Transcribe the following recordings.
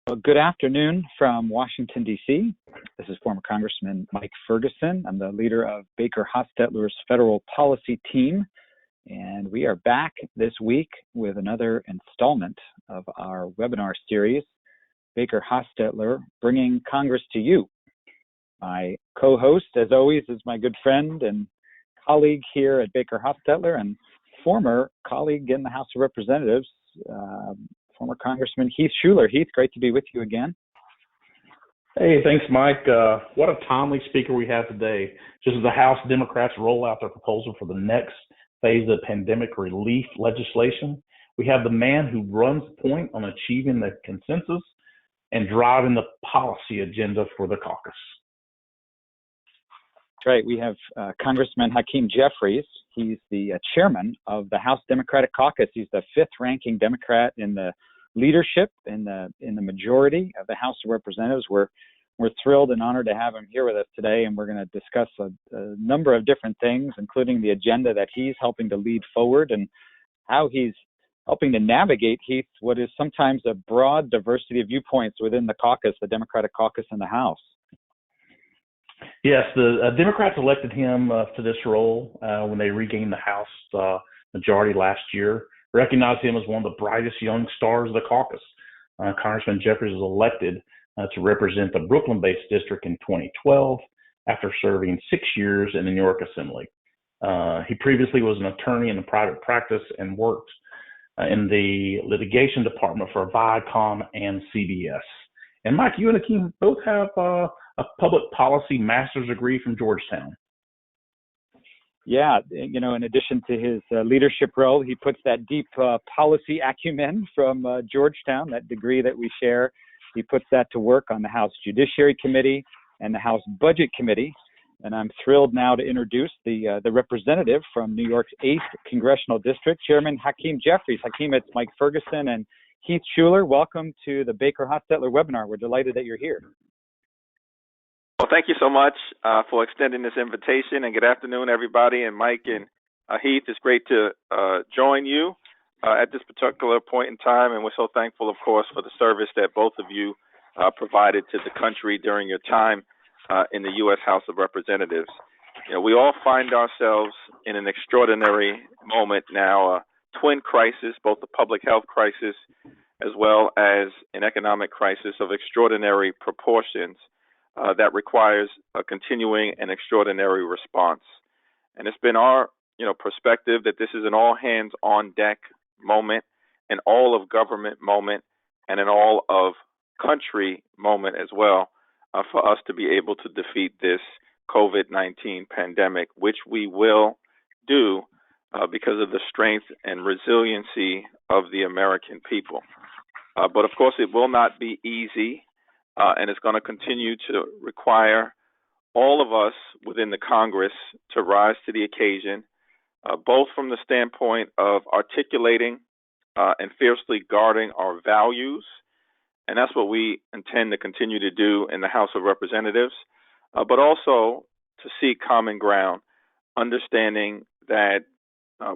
Well, good afternoon from Washington, D.C. This is former Congressman Mike Ferguson. I'm the leader of Baker Hostetler's federal policy team, and we are back this week with another installment of our webinar series, Baker Hostetler, Bringing Congress to You. My co-host, as always, is my good friend and colleague here at Baker Hostetler and former colleague in the House of Representatives, former Congressman Heath Shuler. Heath, great to be with you again. Hey, thanks, Mike. What a timely speaker we have today. Just as the House Democrats roll out their proposal for the next phase of pandemic relief legislation, we have the man who runs point on achieving the consensus and driving the policy agenda for the caucus. That's right. We have Congressman Hakeem Jeffries. He's the chairman of the House Democratic Caucus. He's the fifth-ranking Democrat in the leadership in the majority of the House of Representatives. We're thrilled and honored to have him here with us today, and we're going to discuss a number of different things, including the agenda that he's helping to lead forward and how he's helping to navigate, Heath, what is sometimes a broad diversity of viewpoints within the caucus, the Democratic caucus in the House. Yes, the Democrats elected him to this role when they regained the House majority last year, recognized him as one of the brightest young stars of the caucus. Congressman Jeffries was elected to represent the Brooklyn-based district in 2012 after serving 6 years in the New York Assembly. He previously was an attorney in a private practice and worked in the litigation department for Viacom and CBS. And Mike, you and Hakeem both have a public policy master's degree from Georgetown. Yeah, you know, in addition to his leadership role, he puts that deep policy acumen from Georgetown, that degree that we share. He puts that to work on the House Judiciary Committee and the House Budget Committee. And I'm thrilled now to introduce the representative from New York's 8th Congressional District, Chairman Hakeem Jeffries. Hakeem, it's Mike Ferguson and Heath Shuler. Welcome to the Baker Hostetler webinar. We're delighted that you're here. Well, thank you so much for extending this invitation, and good afternoon, everybody. And Mike and Heath, it's great to join you at this particular point in time, and we're so thankful, of course, for the service that both of you provided to the country during your time in the U.S. House of Representatives. You know, we all find ourselves in an extraordinary moment now, a twin crisis, both a public health crisis as well as an economic crisis of extraordinary proportions. That requires a continuing and extraordinary response. And it's been our, perspective that this is an all hands on deck moment, an all of government moment, and an all of country moment as well for us to be able to defeat this COVID-19 pandemic, which we will do because of the strength and resiliency of the American people. But of course, it will not be easy. And it's going to continue to require all of us within the Congress to rise to the occasion, both from the standpoint of articulating and fiercely guarding our values. And that's what we intend to continue to do in the House of Representatives, but also to seek common ground, understanding that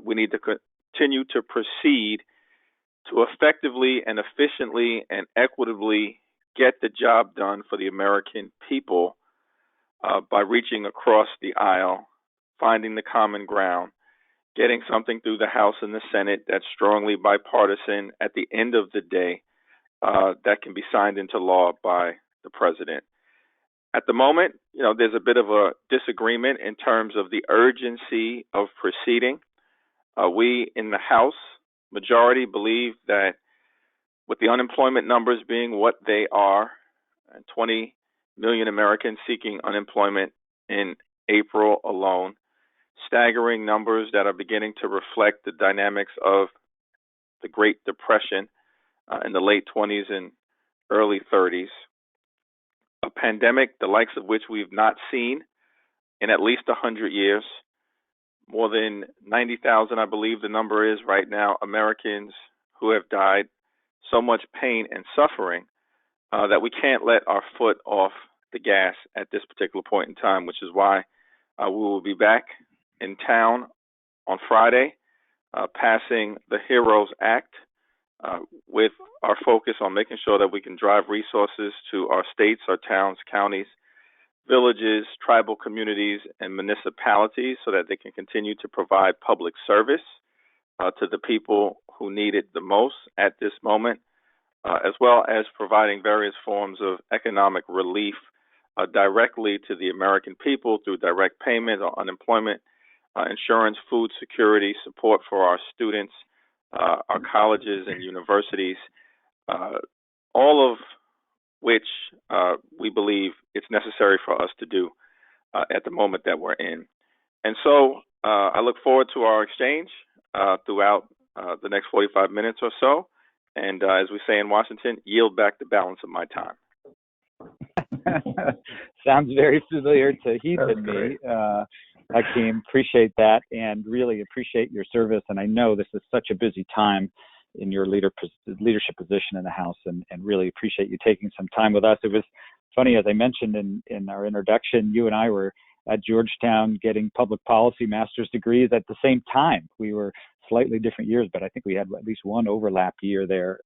we need to continue to proceed to effectively and efficiently and equitably get the job done for the American people by reaching across the aisle, finding the common ground, getting something through the House and the Senate that's strongly bipartisan at the end of the day that can be signed into law by the president. At the moment, there's a bit of a disagreement in terms of the urgency of proceeding. We in the House majority believe that with the unemployment numbers being what they are, and 20 million Americans seeking unemployment in April alone, staggering numbers that are beginning to reflect the dynamics of the Great Depression in the late 20s and early 30s, a pandemic the likes of which we've not seen in at least 100 years, more than 90,000, I believe the number is right now, Americans who have died, so much pain and suffering that we can't let our foot off the gas at this particular point in time, which is why we will be back in town on Friday, passing the HEROES Act, with our focus on making sure that we can drive resources to our states, our towns, counties, villages, tribal communities, and municipalities so that they can continue to provide public service to the people who need it the most at this moment, as well as providing various forms of economic relief directly to the American people through direct payment or unemployment, insurance, food security, support for our students, our colleges and universities, all of which we believe it's necessary for us to do at the moment that we're in. And so I look forward to our exchange throughout the next 45 minutes or so. And as we say in Washington, yield back the balance of my time. Sounds very familiar to Heath and me. Hakeem, appreciate that and really appreciate your service. And I know this is such a busy time in your leadership position in the House, and really appreciate you taking some time with us. It was funny, as I mentioned in our introduction, you and I were at Georgetown getting public policy master's degrees at the same time. We were slightly different years, but I think we had at least one overlap year there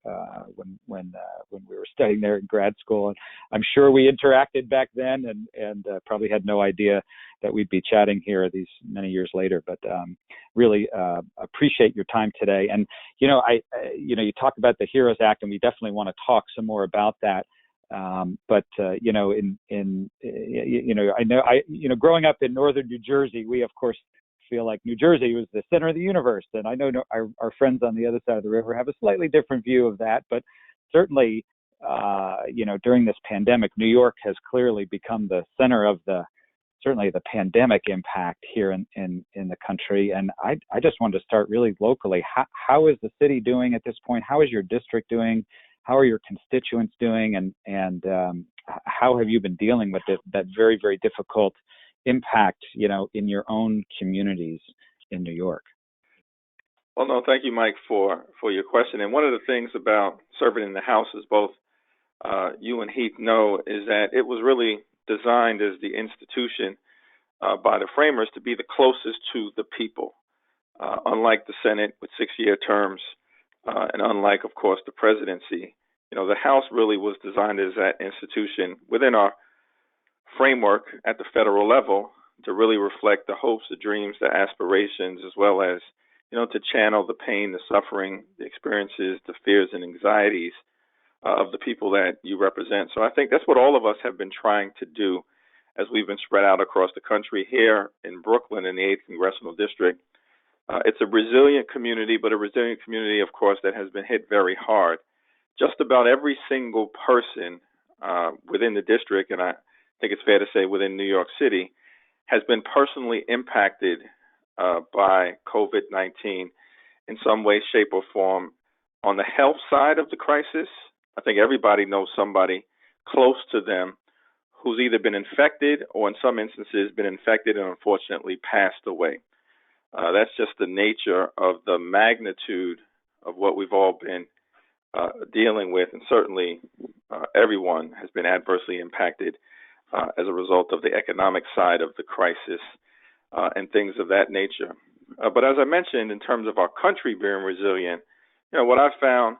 when we were studying there in grad school. And I'm sure we interacted back then, and probably had no idea that we'd be chatting here these many years later. But really appreciate your time today. And you talk about the HEROES Act, and we definitely want to talk some more about that. But I know, growing up in northern New Jersey, we of course feel like New Jersey was the center of the universe. And I know our friends on the other side of the river have a slightly different view of that, but certainly, during this pandemic, New York has clearly become the center of the pandemic impact here in the country. And I just wanted to start really locally. How is the city doing at this point? How is your district doing? How are your constituents doing? And how have you been dealing with that very, very difficult impact, in your own communities in New York? Well, no, thank you, Mike, for your question. And one of the things about serving in the House, as both you and Heath know, is that it was really designed as the institution by the framers to be the closest to the people, unlike the Senate with 6-year terms, and unlike, of course, the presidency. The House really was designed as that institution within our framework at the federal level to really reflect the hopes, the dreams, the aspirations, as well as, to channel the pain, the suffering, the experiences, the fears and anxieties of the people that you represent. So I think that's what all of us have been trying to do as we've been spread out across the country. Here in Brooklyn in the 8th Congressional District, it's a resilient community, but a resilient community, of course, that has been hit very hard. Just about every single person within the district, and I think it's fair to say within New York City, has been personally impacted by COVID-19 in some way, shape, or form. On the health side of the crisis, I think everybody knows somebody close to them who's either been infected or in some instances been infected and unfortunately passed away. That's just the nature of the magnitude of what we've all been dealing with, and certainly everyone has been adversely impacted as a result of the economic side of the crisis and things of that nature. But as I mentioned, in terms of our country being resilient, what I found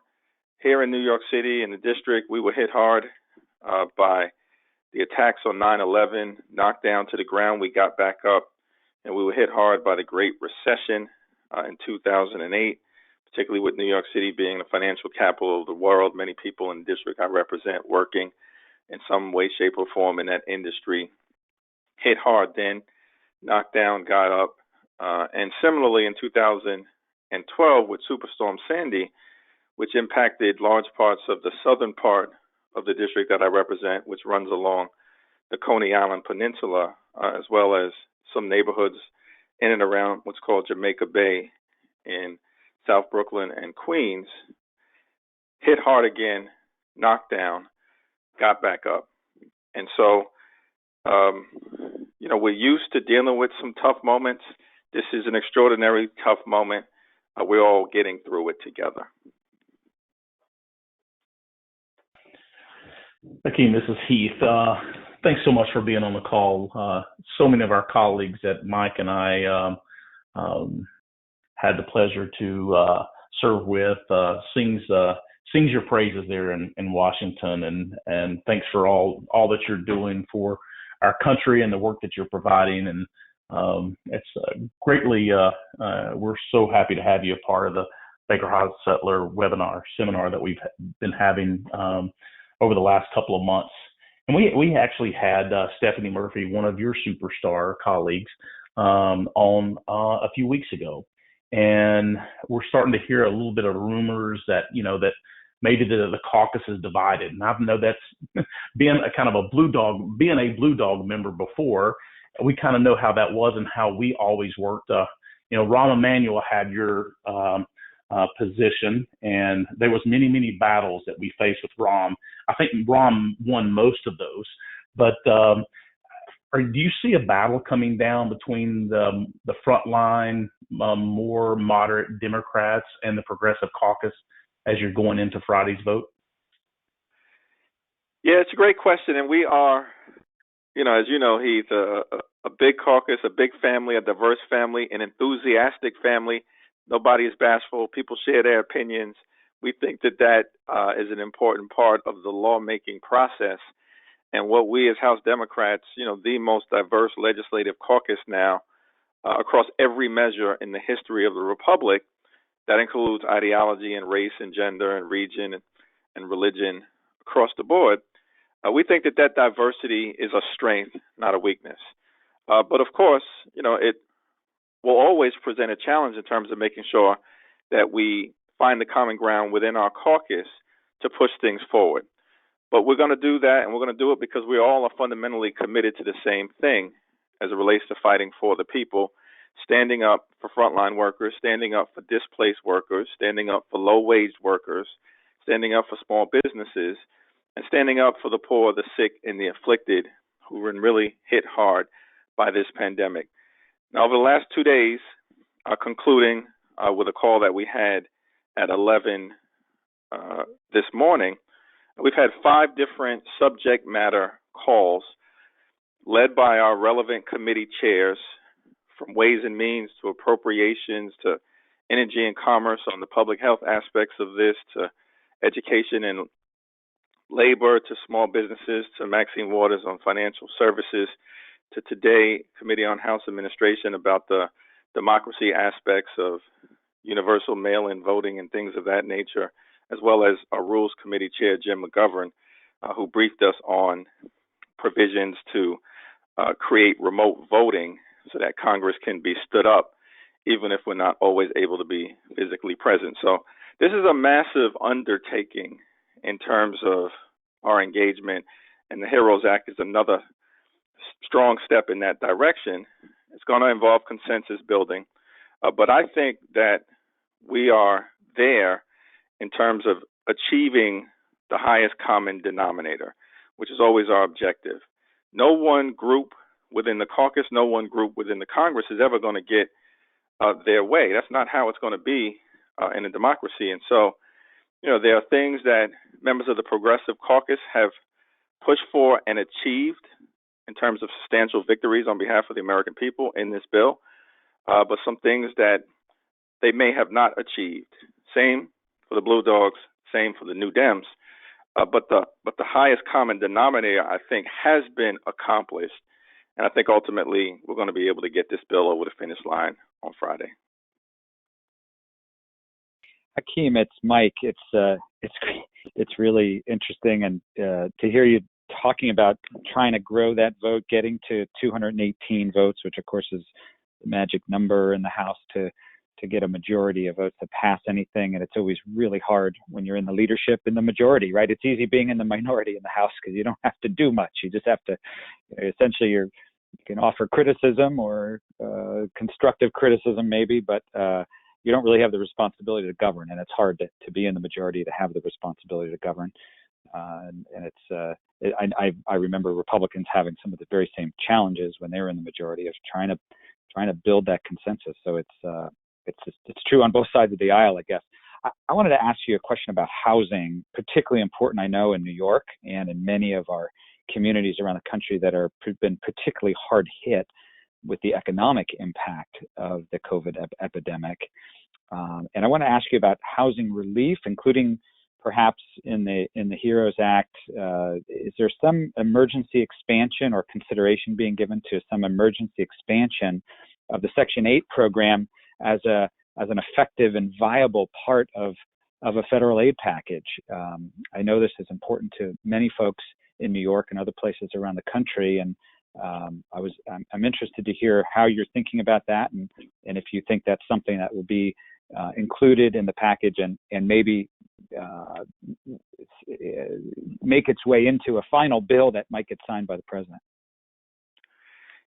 here in New York City, in the district, we were hit hard by the attacks on 9/11, knocked down to the ground. We got back up, and we were hit hard by the Great Recession in 2008, particularly with New York City being the financial capital of the world. Many people in the district I represent working in some way, shape, or form in that industry hit hard then, knocked down, got up. And similarly in 2012 with Superstorm Sandy, which impacted large parts of the southern part of the district that I represent, which runs along the Coney Island Peninsula, as well as some neighborhoods in and around what's called Jamaica Bay in South Brooklyn and Queens, hit hard again, knocked down, got back up. And so, we're used to dealing with some tough moments. This is an extraordinary tough moment. We're all getting through it together. Hakeem, this is Heath. Thanks so much for being on the call. So many of our colleagues that Mike and I had the pleasure to serve with sings your praises there in Washington, and thanks for all that you're doing for our country and the work that you're providing. And it's greatly we're so happy to have you a part of the Baker Hostetler seminar that we've been having over the last couple of months. And we actually had Stephanie Murphy, one of your superstar colleagues, on a few weeks ago. And we're starting to hear a little bit of rumors that, that maybe the caucus is divided. And I know that's being a blue dog member before, we kind of know how that was and how we always worked. Rahm Emanuel had your position, and there was many battles that we faced with Rahm. I think Rahm won most of those, but do you see a battle coming down between the frontline, more moderate Democrats and the Progressive Caucus as you're going into Friday's vote? Yeah, it's a great question, and we are, as you know, Heath, a big caucus, a big family, a diverse family, an enthusiastic family. Nobody is bashful. People share their opinions. We think that is an important part of the lawmaking process. And what we as House Democrats, the most diverse legislative caucus now across every measure in the history of the Republic, that includes ideology and race and gender and region and religion across the board. We think that diversity is a strength, not a weakness. But of course, it will always present a challenge in terms of making sure that we find the common ground within our caucus to push things forward. But we're going to do that, and we're going to do it because we all are fundamentally committed to the same thing as it relates to fighting for the people, standing up for frontline workers, standing up for displaced workers, standing up for low-wage workers, standing up for small businesses, and standing up for the poor, the sick, and the afflicted who were really hit hard by this pandemic. Now, over the last 2 days, concluding with a call that we had at 11 this morning, we've had 5 different subject matter calls led by our relevant committee chairs, from Ways and Means to Appropriations to Energy and Commerce on the public health aspects of this, to Education and Labor, to small businesses, to Maxine Waters on financial services, to today, Committee on House Administration about the democracy aspects of universal mail-in voting and things of that nature, as well as our Rules Committee Chair, Jim McGovern, who briefed us on provisions to create remote voting so that Congress can be stood up, even if we're not always able to be physically present. So this is a massive undertaking in terms of our engagement, and the HEROES Act is another strong step in that direction. It's going to involve consensus building, but I think that we are there in terms of achieving the highest common denominator, which is always our objective. No one group within the caucus, no one group within the Congress is ever going to get their way. That's not how it's going to be in a democracy. And so, there are things that members of the Progressive Caucus have pushed for and achieved in terms of substantial victories on behalf of the American people in this bill, but some things that they may have not achieved. Same for the Blue Dogs, same for the New Dems. But the highest common denominator, I think, has been accomplished. And I think ultimately we're going to be able to get this bill over the finish line on Friday. Hakeem, it's Mike. It's really interesting, and to hear you talking about trying to grow that vote, getting to 218 votes, which of course is the magic number in the House to get a majority of votes to pass anything. And it's always really hard when you're in the leadership in the majority, right? It's easy being in the minority in the House because you don't have to do much. You just have to, essentially, you can offer criticism or constructive criticism maybe, but you don't really have the responsibility to govern. And it's hard to be in the majority to have the responsibility to govern. I remember Republicans having some of the very same challenges when they were in the majority of trying to build that consensus. So it's true on both sides of the aisle, I guess. I wanted to ask you a question about housing, particularly important, I know, in New York and in many of our communities around the country that are been particularly hard hit with the economic impact of the COVID epidemic. And I want to ask you about housing relief, including perhaps in the HEROES Act. Is there some emergency expansion or consideration being given to some emergency expansion of the Section 8 program as an effective and viable part of a federal aid package? I know this is important to many folks in New York and other places around the country, and I'm interested to hear how you're thinking about that, and if you think that's something that will be included in the package and maybe make its way into a final bill that might get signed by the president.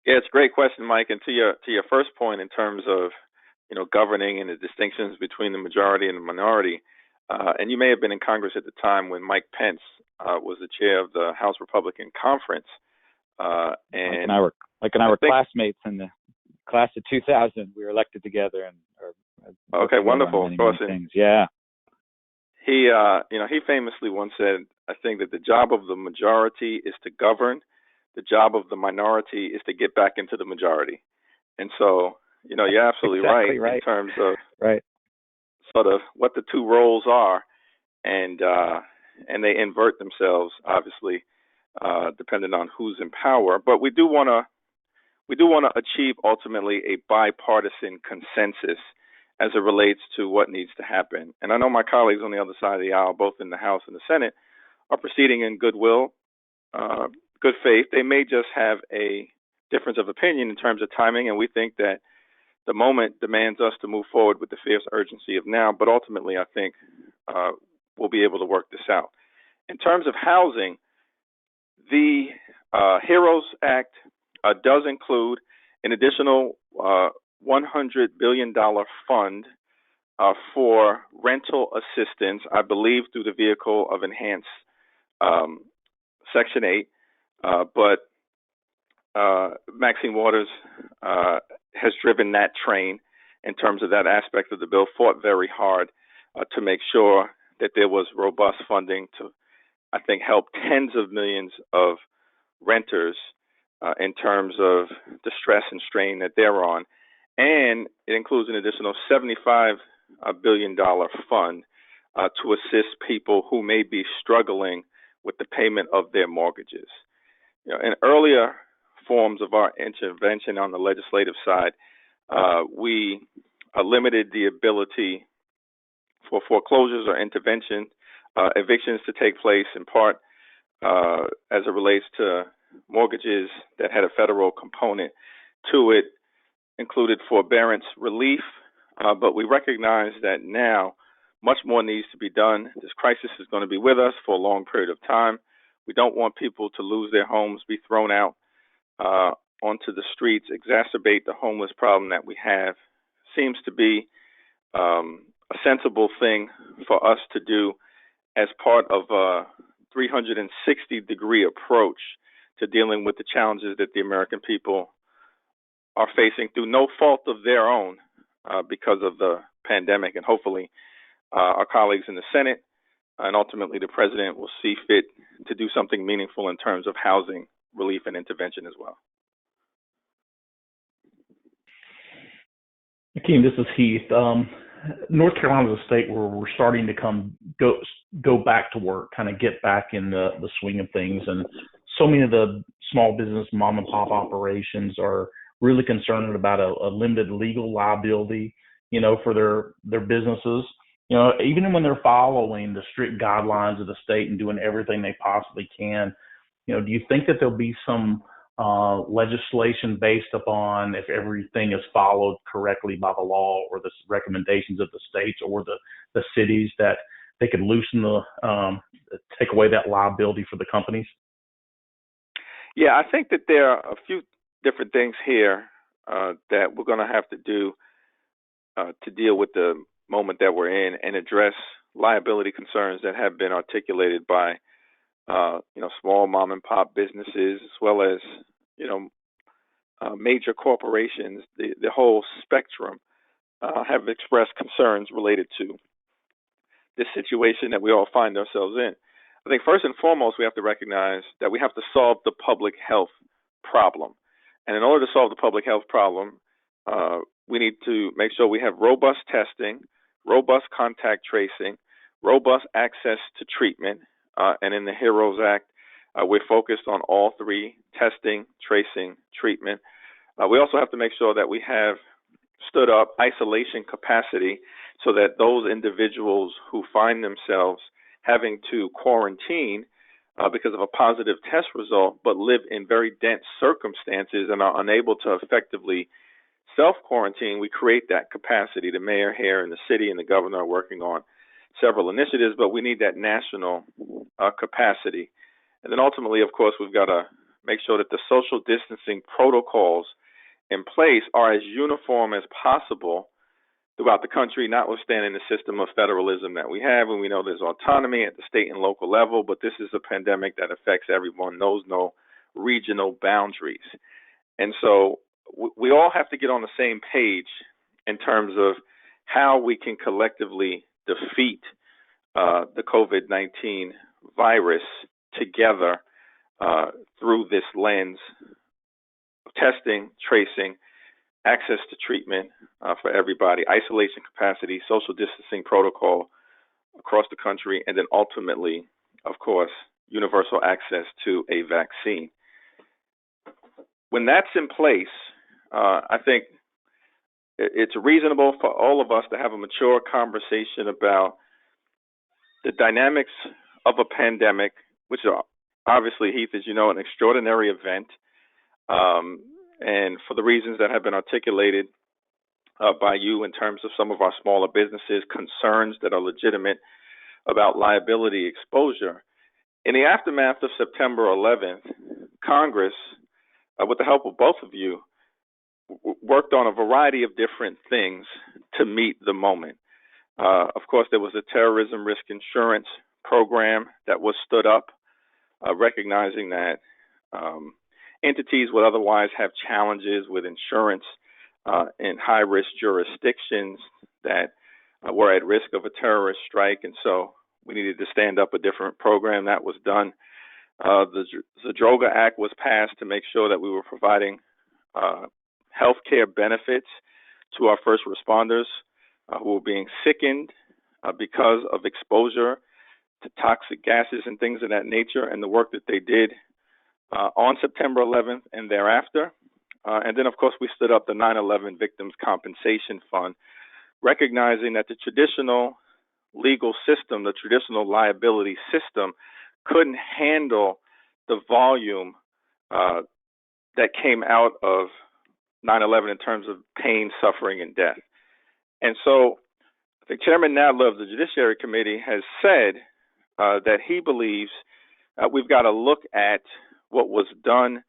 Yeah, it's a great question, Mike. And to your first point in terms of governing and the distinctions between the majority and the minority, and you may have been in Congress at the time when Mike Pence was the chair of the House Republican Conference. And Mike and I were classmates in the class of 2000. We were elected together and okay, wonderful. Many things. Yeah. He famously once said, I think that the job of the majority is to govern. The job of the minority is to get back into the majority. And so, you're absolutely exactly right in terms of sort of what the two roles are, and they invert themselves, obviously, depending on who's in power. But we do want to achieve ultimately a bipartisan consensus as it relates to what needs to happen. And I know my colleagues on the other side of the aisle, both in the House and the Senate, are proceeding in goodwill, good faith. They may just have a difference of opinion in terms of timing, and we think that the moment demands us to move forward with the fierce urgency of now, but ultimately I think we'll be able to work this out. In terms of housing, the HEROES Act does include an additional $100 billion fund for rental assistance, I believe through the vehicle of enhanced Section 8. But Maxine Waters has driven that train in terms of that aspect of the bill, fought very hard to make sure that there was robust funding to, I think, help tens of millions of renters in terms of the stress and strain that they're on. And it includes an additional $75 billion fund to assist people who may be struggling with the payment of their mortgages. In earlier forms of our intervention on the legislative side, we limited the ability for foreclosures or evictions to take place in part as it relates to mortgages that had a federal component to it, included forbearance relief, but we recognize that now much more needs to be done. This crisis is going to be with us for a long period of time. We don't want people to lose their homes, be thrown out onto the streets, exacerbate the homeless problem that we have. Seems to be a sensible thing for us to do as part of a 360-degree approach to dealing with the challenges that the American people are facing through no fault of their own because of the pandemic. And hopefully our colleagues in the Senate and ultimately the president will see fit to do something meaningful in terms of housing relief and intervention as well. Hakeem, this is Heath. North Carolina is a state where we're starting to go back to work, kind of get back in the swing of things. And so many of the small business mom and pop operations are really concerned about a limited legal liability, for their businesses. Even when they're following the strict guidelines of the state and doing everything they possibly can, do you think that there'll be some legislation based upon if everything is followed correctly by the law or the recommendations of the states or the cities that they could loosen take away that liability for the companies? Yeah, I think that there are a few different things here that we're going to have to do to deal with the moment that we're in and address liability concerns that have been articulated by small mom and pop businesses as well as major corporations. The whole spectrum have expressed concerns related to this situation that we all find ourselves in. I think first and foremost we have to recognize that we have to solve the public health problem. And in order to solve the public health problem, we need to make sure we have robust testing, robust contact tracing, robust access to treatment, and in the HEROES Act, we're focused on all three: testing, tracing, treatment. We also have to make sure that we have stood up isolation capacity so that those individuals who find themselves having to quarantine because of a positive test result, but live in very dense circumstances and are unable to effectively self-quarantine, we create that capacity. The mayor here in the city and the governor are working on several initiatives, but we need that national capacity. And then ultimately, of course, we've got to make sure that the social distancing protocols in place are as uniform as possible throughout the country, notwithstanding the system of federalism that we have. And we know there's autonomy at the state and local level, but this is a pandemic that affects everyone, knows no regional boundaries. And so we all have to get on the same page in terms of how we can collectively defeat the COVID-19 virus together through this lens of testing, tracing, access to treatment for everybody, isolation capacity, social distancing protocol across the country, and then ultimately, of course, universal access to a vaccine. When that's in place, I think it's reasonable for all of us to have a mature conversation about the dynamics of a pandemic, which are obviously, Heath, as you know, an extraordinary event. And for the reasons that have been articulated by you in terms of some of our smaller businesses, concerns that are legitimate about liability exposure. In the aftermath of September 11th, Congress, with the help of both of you, worked on a variety of different things to meet the moment. Of course, there was a terrorism risk insurance program that was stood up, recognizing that entities would otherwise have challenges with insurance in high-risk jurisdictions that were at risk of a terrorist strike, and so we needed to stand up a different program. That was done. The Zadroga Act was passed to make sure that we were providing health care benefits to our first responders who were being sickened because of exposure to toxic gases and things of that nature, and the work that they did on September 11th and thereafter. And then, of course, we stood up the 9/11 Victims Compensation Fund, recognizing that the traditional legal system, the traditional liability system, couldn't handle the volume that came out of 9/11 in terms of pain, suffering, and death. And so the Chairman Nadler of the Judiciary Committee has said that he believes we've got to look at what was done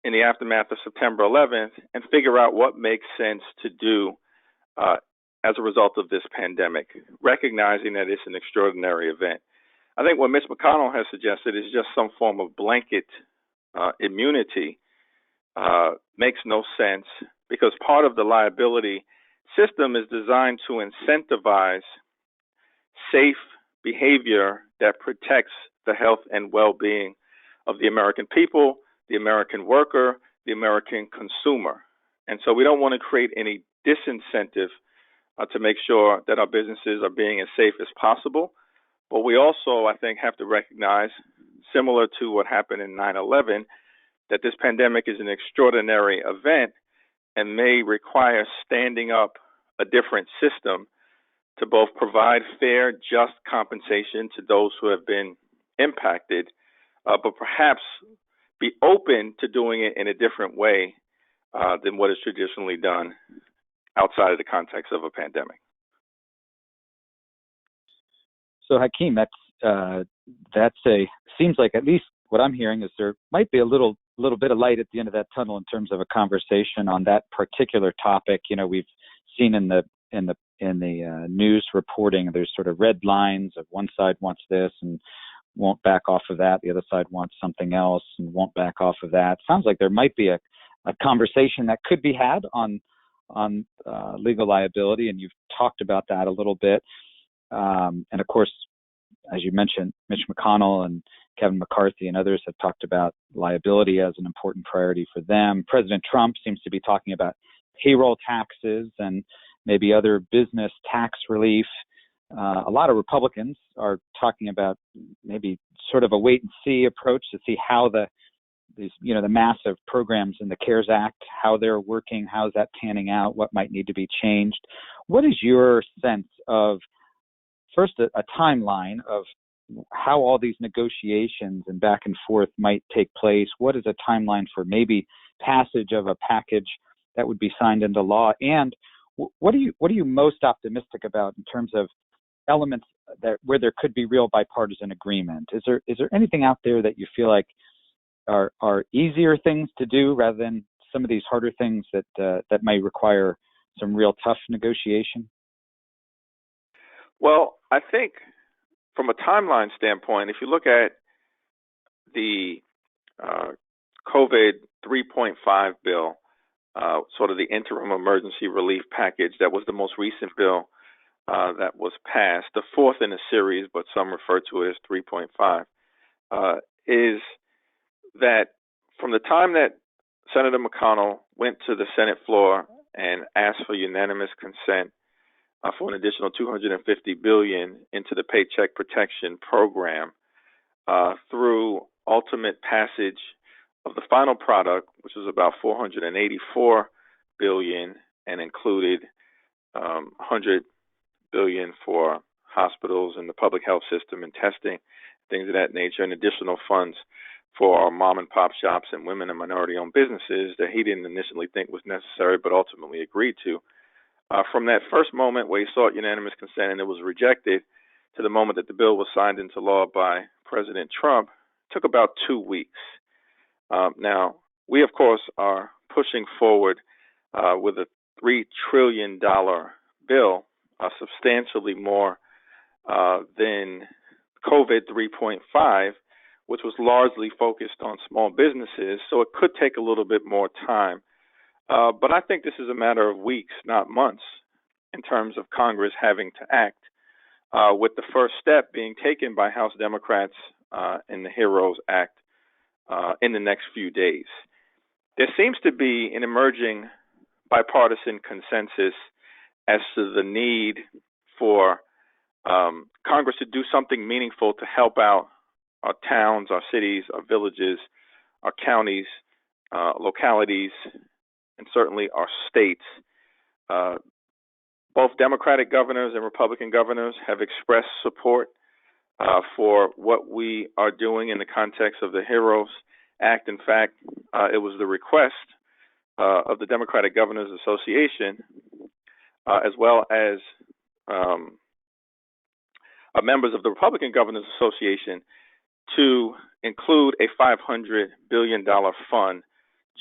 in the aftermath of September 11th and figure out what makes sense to do as a result of this pandemic, recognizing that it's an extraordinary event. I think what Mitch McConnell has suggested is just some form of blanket immunity. Makes no sense because part of the liability system is designed to incentivize safe behavior that protects the health and well-being of the American people, the American worker, the American consumer. And so we don't want to create any disincentive to make sure that our businesses are being as safe as possible. But we also, I think, have to recognize, similar to what happened in 9/11, that this pandemic is an extraordinary event and may require standing up a different system to both provide fair, just compensation to those who have been impacted, but perhaps be open to doing it in a different way than what is traditionally done outside of the context of a pandemic. So Hakeem, seems like, at least what I'm hearing is there might be a little bit of light at the end of that tunnel in terms of a conversation on that particular topic. You know, we've seen in the news reporting, there's sort of red lines of one side wants this and won't back off of that. The other side wants something else and won't back off of that. Sounds like there might be a conversation that could be had on legal liability, and you've talked about that a little bit. And of course, as you mentioned, Mitch McConnell and Kevin McCarthy and others have talked about liability as an important priority for them. President Trump seems to be talking about payroll taxes and maybe other business tax relief. A lot of Republicans are talking about maybe sort of a wait and see approach to see how the massive programs in the CARES Act, how they're working, how's that panning out, what might need to be changed. What is your sense of, first, a timeline of how all these negotiations and back and forth might take place? What is a timeline for maybe passage of a package that would be signed into law? And what are you most optimistic about in terms of elements where there could be real bipartisan agreement? Is there anything out there that you feel like are easier things to do rather than some of these harder things that may require some real tough negotiation? Well, I think from a timeline standpoint, if you look at the COVID 3.5 bill, sort of the interim emergency relief package, that was the most recent bill that was passed, the fourth in a series, but some refer to it as 3.5, is that from the time that Senator McConnell went to the Senate floor and asked for unanimous consent for an additional $250 billion into the Paycheck Protection Program, through ultimate passage of the final product, which was about $484 billion and included $100 billion for hospitals and the public health system and testing, things of that nature, and additional funds for our mom and pop shops and women and minority-owned businesses that he didn't initially think was necessary, but ultimately agreed to. From that first moment where he sought unanimous consent and it was rejected to the moment that the bill was signed into law by President Trump, took about 2 weeks. Now, we, of course, are pushing forward with a $3 trillion bill, substantially more than COVID 3.5, which was largely focused on small businesses, so it could take a little bit more time. But I think this is a matter of weeks, not months, in terms of Congress having to act, with the first step being taken by House Democrats in the HEROES Act in the next few days. There seems to be an emerging bipartisan consensus as to the need for Congress to do something meaningful to help out our towns, our cities, our villages, our counties, localities, and certainly our states. Both Democratic governors and Republican governors have expressed support for what we are doing in the context of the HEROES Act. In fact, it was the request of the Democratic Governors Association, as well as members of the Republican Governors Association, to include a $500 billion fund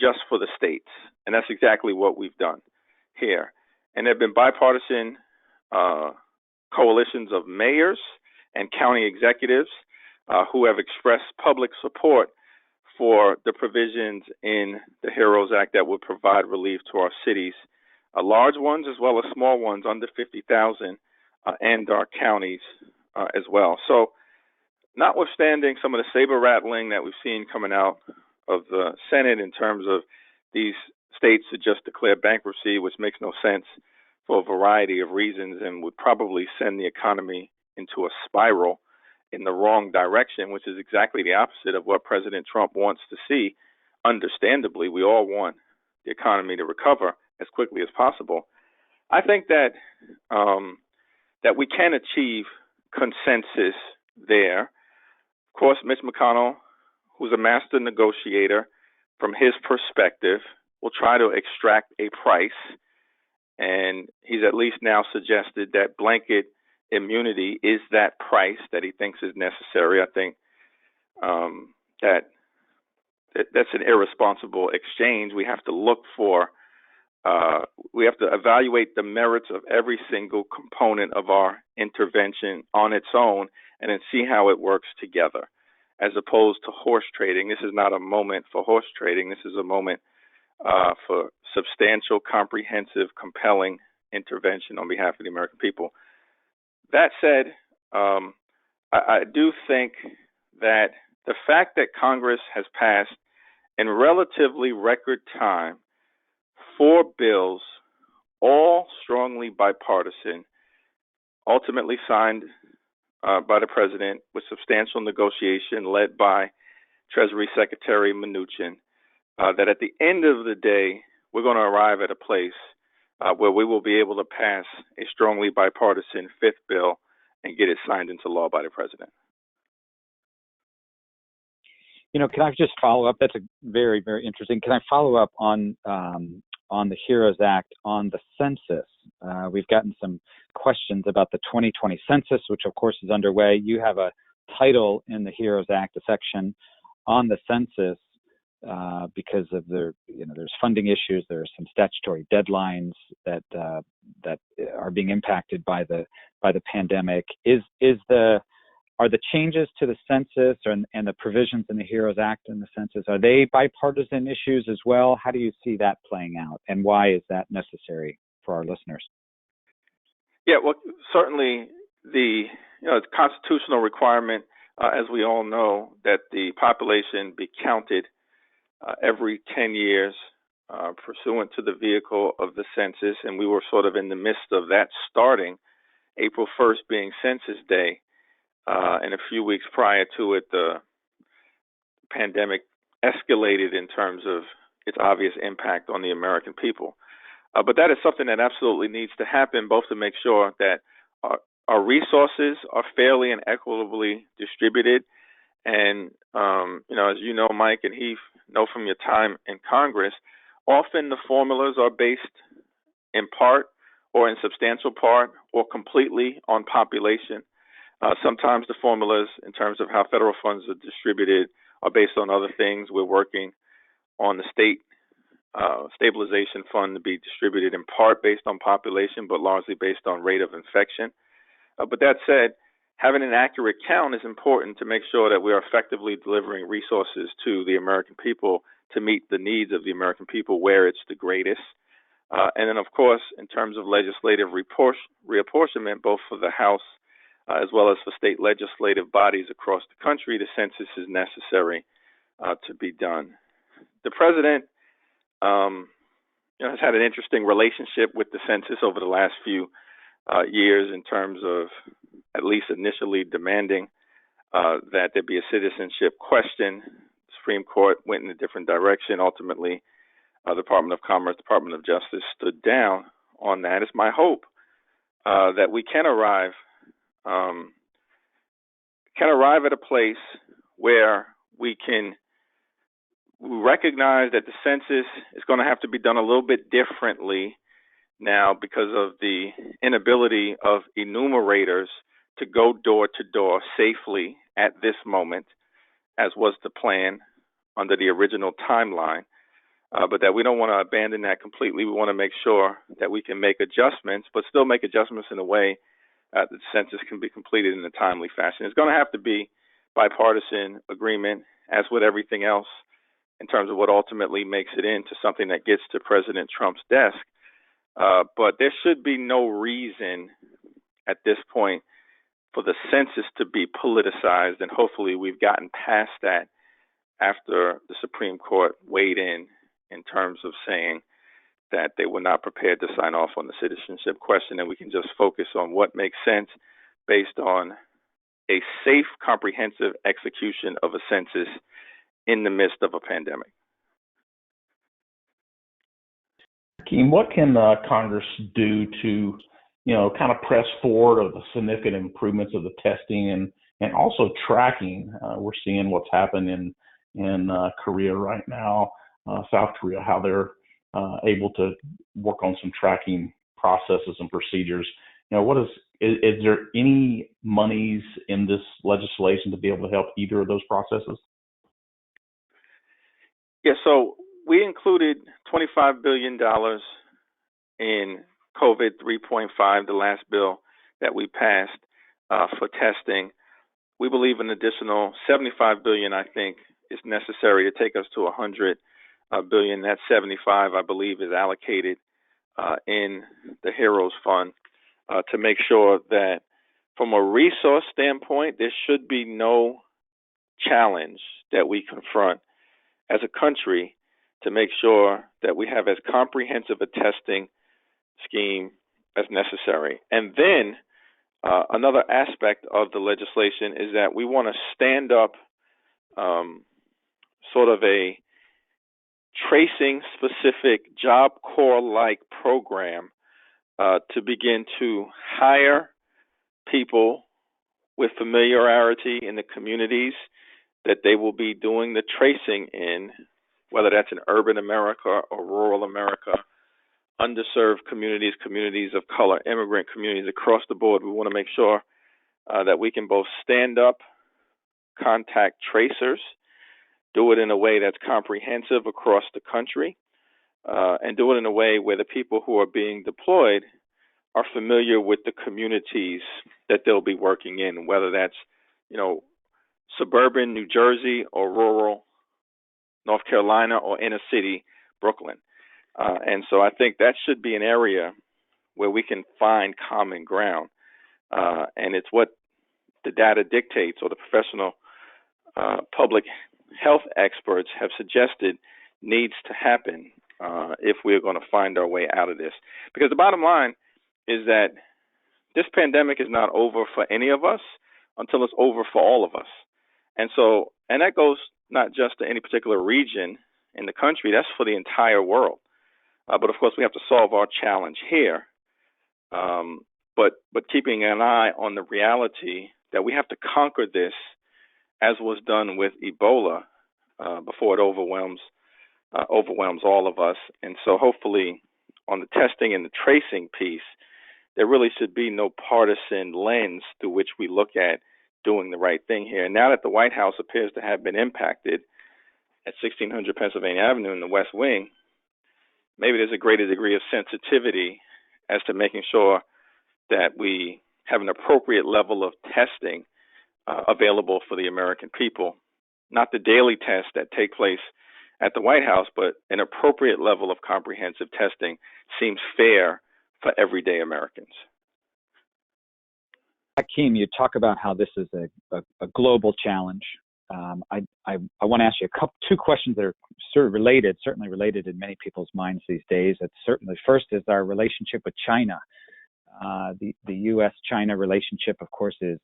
just for the states. And that's exactly what we've done here. And there have been bipartisan coalitions of mayors and county executives who have expressed public support for the provisions in the HEROES Act that would provide relief to our cities, large ones as well as small ones under 50,000, and our counties as well. So, notwithstanding some of the saber rattling that we've seen coming out of the Senate in terms of these states to just declare bankruptcy, which makes no sense for a variety of reasons and would probably send the economy into a spiral in the wrong direction, which is exactly the opposite of what President Trump wants to see. Understandably, we all want the economy to recover as quickly as possible. I think that that we can achieve consensus there. Of course, Mitch McConnell, who's a master negotiator, from his perspective, will try to extract a price, and he's at least now suggested that blanket immunity is that price that he thinks is necessary. I think that's an irresponsible exchange. We have to look for, we have to evaluate the merits of every single component of our intervention on its own and then see how it works together, as opposed to horse trading. This is not a moment for horse trading. This is a moment for substantial, comprehensive, compelling intervention on behalf of the American people. That said, I do think that the fact that Congress has passed in relatively record time 4 bills, all strongly bipartisan, ultimately signed by the president with substantial negotiation led by Treasury Secretary Mnuchin, that at the end of the day, we're going to arrive at a place where we will be able to pass a strongly bipartisan 5th bill and get it signed into law by the president. Can I just follow up? That's a very, very interesting. Can I follow up on the HEROES Act on the census? We've gotten some questions about the 2020 census, which of course is underway. You have a title in the HEROES Act, a section on the census, because of there's funding issues. There are some statutory deadlines that are being impacted by the pandemic. Are the changes to the census and the provisions in the HEROES Act and the census, are they bipartisan issues as well? How do you see that playing out, and why is that necessary for our listeners? Yeah, well, certainly it's a constitutional requirement, as we all know, that the population be counted every 10 years pursuant to the vehicle of the census, and we were sort of in the midst of that starting, April 1st being Census Day. And a few weeks prior to it, the pandemic escalated in terms of its obvious impact on the American people. But that is something that absolutely needs to happen, both to make sure that our resources are fairly and equitably distributed. And, as you know, Mike and Heath know from your time in Congress, often the formulas are based in part or in substantial part or completely on population. Sometimes the formulas in terms of how federal funds are distributed are based on other things. We're working on the state stabilization fund to be distributed in part based on population, but largely based on rate of infection. But that said, having an accurate count is important to make sure that we are effectively delivering resources to the American people to meet the needs of the American people where it's the greatest. And then, of course, in terms of legislative reapportionment, both for the House as well as for state legislative bodies across the country, the census is necessary to be done. The president has had an interesting relationship with the census over the last few years in terms of at least initially demanding that there be a citizenship question. The Supreme Court went in a different direction. Ultimately, Department of Commerce, Department of Justice stood down on that. It's my hope that we can arrive at a place where we recognize that the census is going to have to be done a little bit differently now because of the inability of enumerators to go door to door safely at this moment, as was the plan under the original timeline. But that we don't want to abandon that completely. We want to make sure that we can make adjustments, but still make adjustments in a way that the census can be completed in a timely fashion. It's going to have to be bipartisan agreement, as with everything else, in terms of what ultimately makes it into something that gets to President Trump's desk. But there should be no reason at this point for the census to be politicized, and hopefully we've gotten past that after the Supreme Court weighed in terms of saying that they were not prepared to sign off on the citizenship question, and we can just focus on what makes sense based on a safe, comprehensive execution of a census in the midst of a pandemic. Hakeem, what can Congress do to, kind of press forward of the significant improvements of the testing and also tracking? We're seeing what's happened in Korea right now, South Korea, how they're able to work on some tracking processes and procedures. Is there any monies in this legislation to be able to help either of those processes? Yeah, so we included $25 billion in COVID 3.5, the last bill that we passed for testing. We believe an additional $75 billion, I think, is necessary to take us to $100 billion. That 75, I believe, is allocated in the HEROES Fund to make sure that from a resource standpoint, there should be no challenge that we confront as a country to make sure that we have as comprehensive a testing scheme as necessary. And then another aspect of the legislation is that we want to stand up sort of a tracing specific Job Corps-like program to begin to hire people with familiarity in the communities that they will be doing the tracing in, whether that's in urban America or rural America, underserved communities, communities of color, immigrant communities across the board. We want to make sure that we can both stand up contact tracers, do it in a way that's comprehensive across the country, and do it in a way where the people who are being deployed are familiar with the communities that they'll be working in, whether that's, suburban New Jersey or rural North Carolina or inner city Brooklyn. And so I think that should be an area where we can find common ground. And it's what the data dictates, or the professional public health experts have suggested needs to happen if we're going to find our way out of this. Because the bottom line is that this pandemic is not over for any of us until it's over for all of us. And that goes not just to any particular region in the country, that's for the entire world. But of course, we have to solve our challenge here. But keeping an eye on the reality that we have to conquer this, as was done with Ebola, before it overwhelms all of us. And so hopefully on the testing and the tracing piece, there really should be no partisan lens through which we look at doing the right thing here. And now that the White House appears to have been impacted at 1600 Pennsylvania Avenue in the West Wing, maybe there's a greater degree of sensitivity as to making sure that we have an appropriate level of testing available for the American people. Not the daily tests that take place at the White House, but an appropriate level of comprehensive testing seems fair for everyday Americans. Hakeem, you talk about how this is a global challenge. I want to ask you two questions that are sort of related, certainly related in many people's minds these days. It's certainly, first is our relationship with China. The U.S.-China relationship, of course, is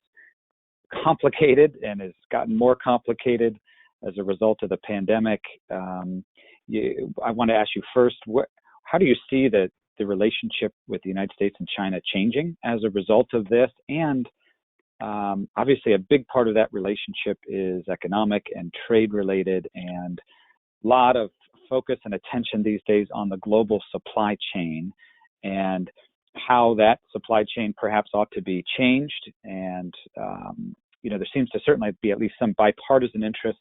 complicated and has gotten more complicated as a result of the pandemic. I want to ask you first, how do you see the relationship with the United States and China changing as a result of this? And obviously a big part of that relationship is economic and trade related, and a lot of focus and attention these days on the global supply chain and how that supply chain perhaps ought to be changed. And, there seems to certainly be at least some bipartisan interest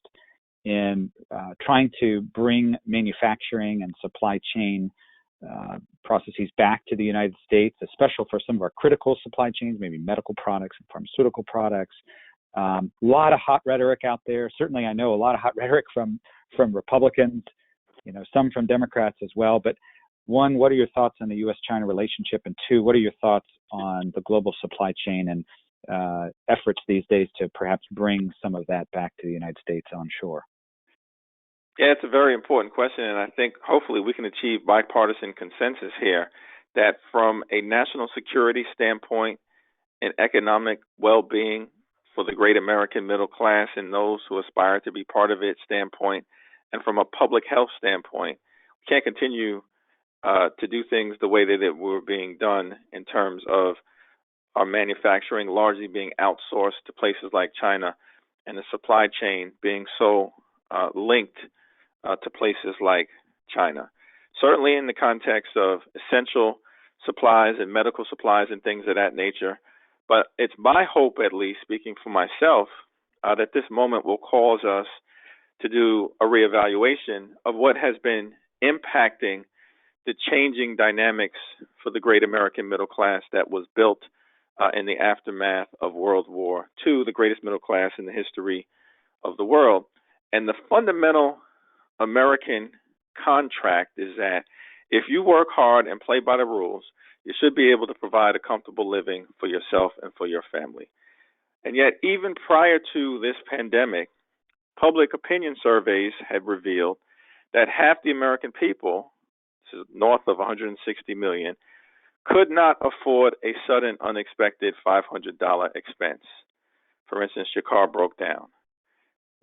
in trying to bring manufacturing and supply chain processes back to the United States, especially for some of our critical supply chains, maybe medical products and pharmaceutical products. A lot of hot rhetoric out there. Certainly, I know a lot of hot rhetoric from Republicans, some from Democrats as well. But one, what are your thoughts on the U.S.-China relationship? And two, what are your thoughts on the global supply chain and efforts these days to perhaps bring some of that back to the United States onshore? Yeah, it's a very important question, and I think hopefully we can achieve bipartisan consensus here that from a national security standpoint and economic well-being for the great American middle class and those who aspire to be part of it standpoint, and from a public health standpoint, we can't continue to do things the way that were being done in terms of our manufacturing largely being outsourced to places like China and the supply chain being so linked to places like China. Certainly in the context of essential supplies and medical supplies and things of that nature. But it's my hope, at least speaking for myself, that this moment will cause us to do a reevaluation of what has been impacting the changing dynamics for the great American middle class that was built in the aftermath of World War II, the greatest middle class in the history of the world. And the fundamental American contract is that if you work hard and play by the rules, you should be able to provide a comfortable living for yourself and for your family. And yet, even prior to this pandemic, public opinion surveys had revealed that half the American people, this is north of 160 million, could not afford a sudden, unexpected $500 expense. For instance, your car broke down.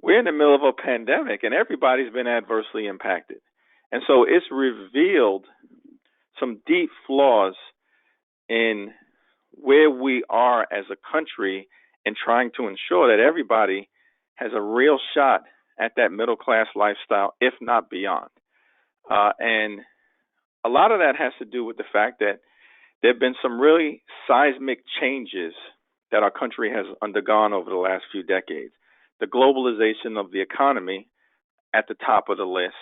We're in the middle of a pandemic, and everybody's been adversely impacted. And so it's revealed some deep flaws in where we are as a country in trying to ensure that everybody has a real shot at that middle-class lifestyle, if not beyond. And a lot of that has to do with the fact that there have been some really seismic changes that our country has undergone over the last few decades. The globalization of the economy at the top of the list,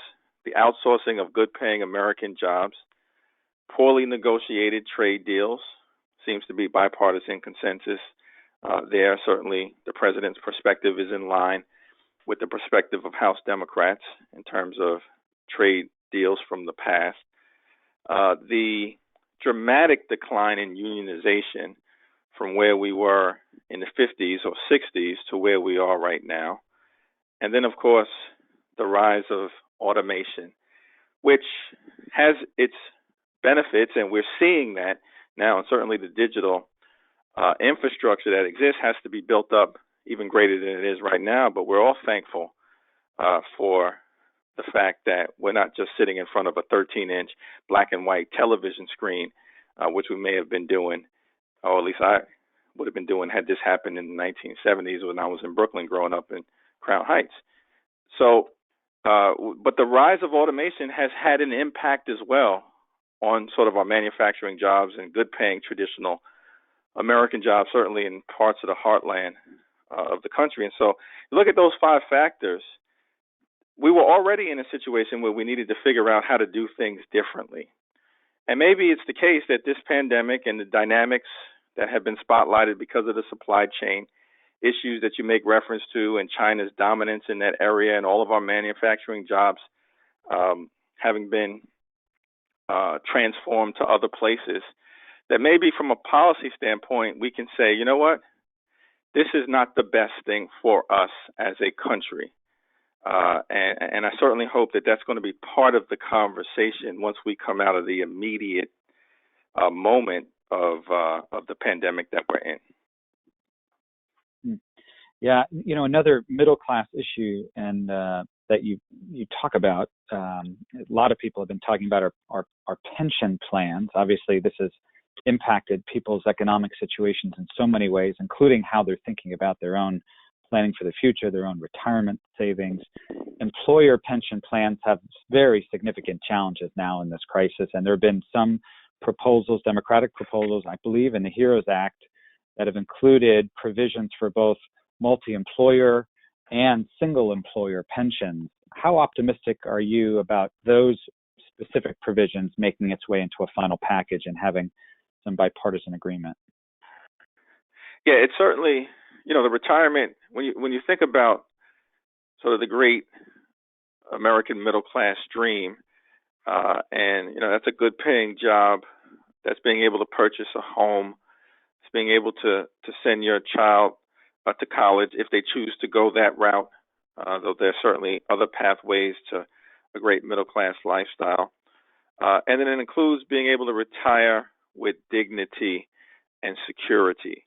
the outsourcing of good-paying American jobs, poorly negotiated trade deals, seems to be bipartisan consensus there. Certainly the president's perspective is in line with the perspective of House Democrats in terms of trade deals from the past. The dramatic decline in unionization from where we were in the 50s or 60s to where we are right now. And then, of course, the rise of automation, which has its benefits, and we're seeing that now, and certainly the digital infrastructure that exists has to be built up even greater than it is right now, but we're all thankful for the fact that we're not just sitting in front of a 13-inch black and white television screen, which we may have been doing, or at least I would have been doing had this happened in the 1970s when I was in Brooklyn growing up in Crown Heights. So, but the rise of automation has had an impact as well on sort of our manufacturing jobs and good-paying traditional American jobs, certainly in parts of the heartland of the country. And so you look at those five factors, we were already in a situation where we needed to figure out how to do things differently. And maybe it's the case that this pandemic and the dynamics that have been spotlighted because of the supply chain issues that you make reference to and China's dominance in that area and all of our manufacturing jobs having been transformed to other places, that maybe from a policy standpoint, we can say, you know what, this is not the best thing for us as a country. And I certainly hope that that's going to be part of the conversation once we come out of the immediate moment of the pandemic that we're in. Yeah, you know, another middle class issue and that you talk about, a lot of people have been talking about our pension plans. Obviously, this has impacted people's economic situations in so many ways, including how they're thinking about their own planning for the future, their own retirement savings. Employer pension plans have very significant challenges now in this crisis, and there have been some proposals, Democratic proposals, I believe, in the HEROES Act that have included provisions for both multi-employer and single-employer pensions. How optimistic are you about those specific provisions making its way into a final package and having some bipartisan agreement? Yeah, it's certainly, you know, the retirement, when you think about sort of the great American middle class dream, and, you know, that's a good paying job, that's being able to purchase a home, it's being able to send your child to college if they choose to go that route, though there's certainly other pathways to a great middle class lifestyle. And then it includes being able to retire with dignity and security.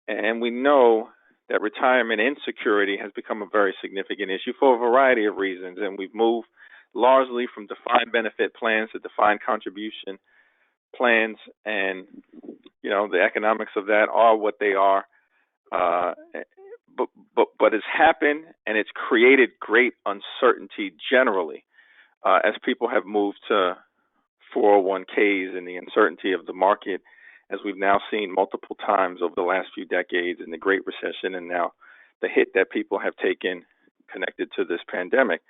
And we know that retirement insecurity has become a very significant issue for a variety of reasons. And we've moved largely from defined benefit plans to defined contribution plans. And, you know, the economics of that are what they are. But it's happened, and it's created great uncertainty generally as people have moved to 401ks and the uncertainty of the market, as we've now seen multiple times over the last few decades in the Great Recession and now the hit that people have taken connected to this pandemic.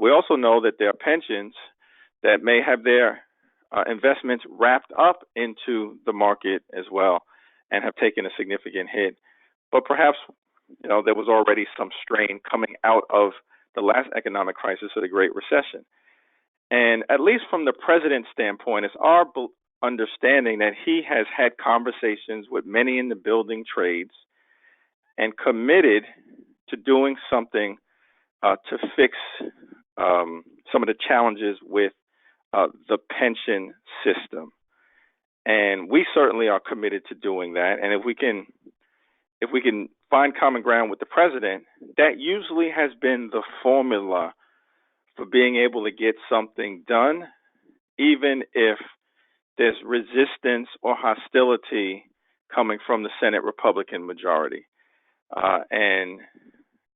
We also know that there are pensions that may have their investments wrapped up into the market as well and have taken a significant hit. But perhaps, you know, there was already some strain coming out of the last economic crisis of the Great Recession. And at least from the president's standpoint, it's our understanding that he has had conversations with many in the building trades and committed to doing something to fix some of the challenges with the pension system. And we certainly are committed to doing that. And if we can find common ground with the president, that usually has been the formula for being able to get something done, even if there's resistance or hostility coming from the Senate Republican majority. And,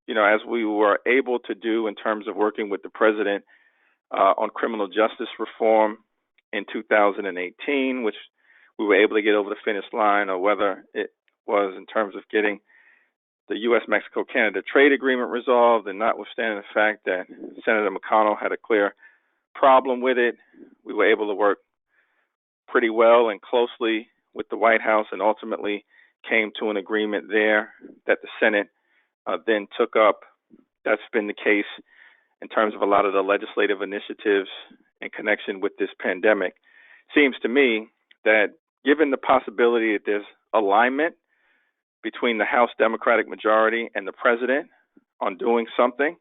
as we were able to do in terms of working with the president on criminal justice reform in 2018, which we were able to get over the finish line, or whether it was in terms of getting the U.S.-Mexico-Canada trade agreement resolved, and notwithstanding the fact that Senator McConnell had a clear problem with it, we were able to work pretty well and closely with the White House and ultimately came to an agreement there that the Senate then took up. That's been the case in terms of a lot of the legislative initiatives in connection with this pandemic. Seems to me that given the possibility that there's alignment between the House Democratic majority and the president on doing something,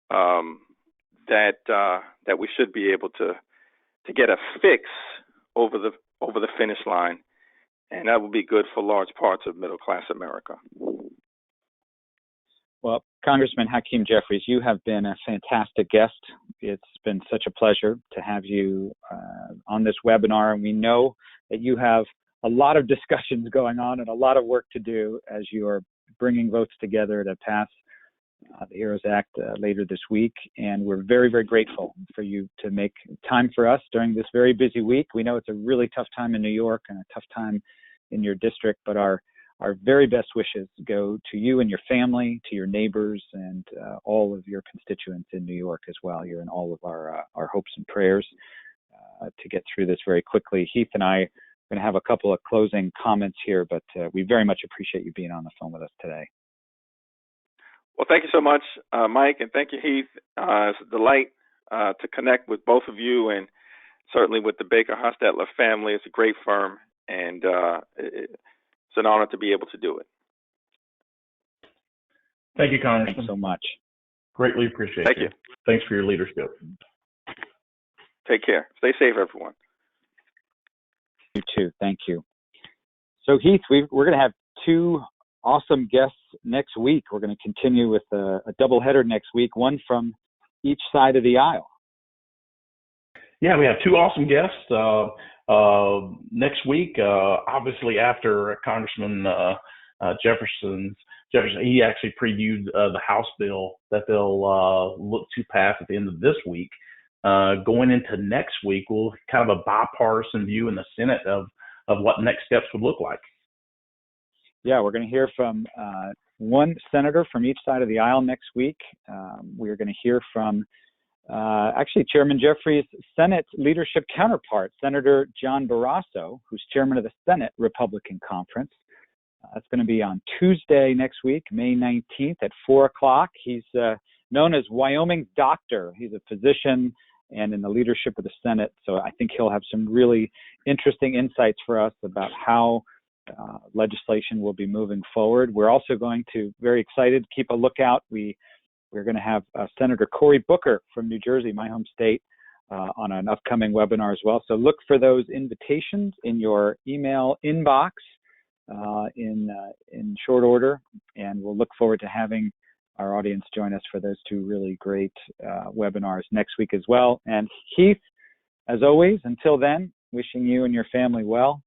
that we should be able to get a fix over the finish line, and that will be good for large parts of middle class America. Well, Congressman Hakeem Jeffries, you have been a fantastic guest. It's been such a pleasure to have you on this webinar, and we know that you have a lot of discussions going on and a lot of work to do as you are bringing votes together to pass the HEROES Act later this week. And we're very, very grateful for you to make time for us during this very busy week. We know it's a really tough time in New York and a tough time in your district, but our very best wishes go to you and your family, to your neighbors, and all of your constituents in New York as well. You're in all of our hopes and prayers to get through this very quickly. Heath and I are going to have a couple of closing comments here, but we very much appreciate you being on the phone with us today. Well, thank you so much, Mike, and thank you, Heath. It's a delight to connect with both of you, and certainly with the Baker Hostetler family. It's a great firm, and it's an honor to be able to do it. Thank you, Congressman. Thanks so much. Greatly appreciate Thank you. Thanks for your leadership. Take care. Stay safe, everyone. You too. Thank you. So, Heath, we're going to have two awesome guests next week. We're going to continue with a doubleheader next week, one from each side of the aisle. Yeah, we have two awesome guests next week. Obviously, after Congressman Jeffries, he actually previewed the House bill that they'll look to pass at the end of this week. Going into next week, we'll kind of a bipartisan view in the Senate of what next steps would look like. Yeah, we're going to hear from one senator from each side of the aisle next week. We're going to hear from actually Chairman Jeffries' Senate leadership counterpart, Senator John Barrasso, who's chairman of the Senate Republican Conference. That's going to be on Tuesday next week, May 19th at 4 o'clock. He's known as Wyoming's doctor. He's a physician and in the leadership of the Senate. So I think he'll have some really interesting insights for us about how legislation will be moving forward. We're also going to, very excited, keep a lookout. We're going to have Senator Cory Booker from New Jersey, my home state, on an upcoming webinar as well. So look for those invitations in your email inbox in short order, and we'll look forward to having our audience join us for those two really great webinars next week as well. And Heath, as always, until then, wishing you and your family well.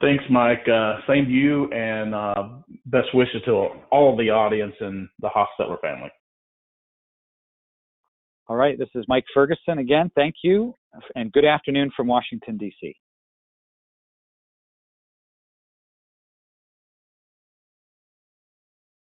Thanks, Mike. Same to you, and best wishes to all of the audience and the Hostetler family. All right, this is Mike Ferguson again. Thank you, and good afternoon from Washington, D.C.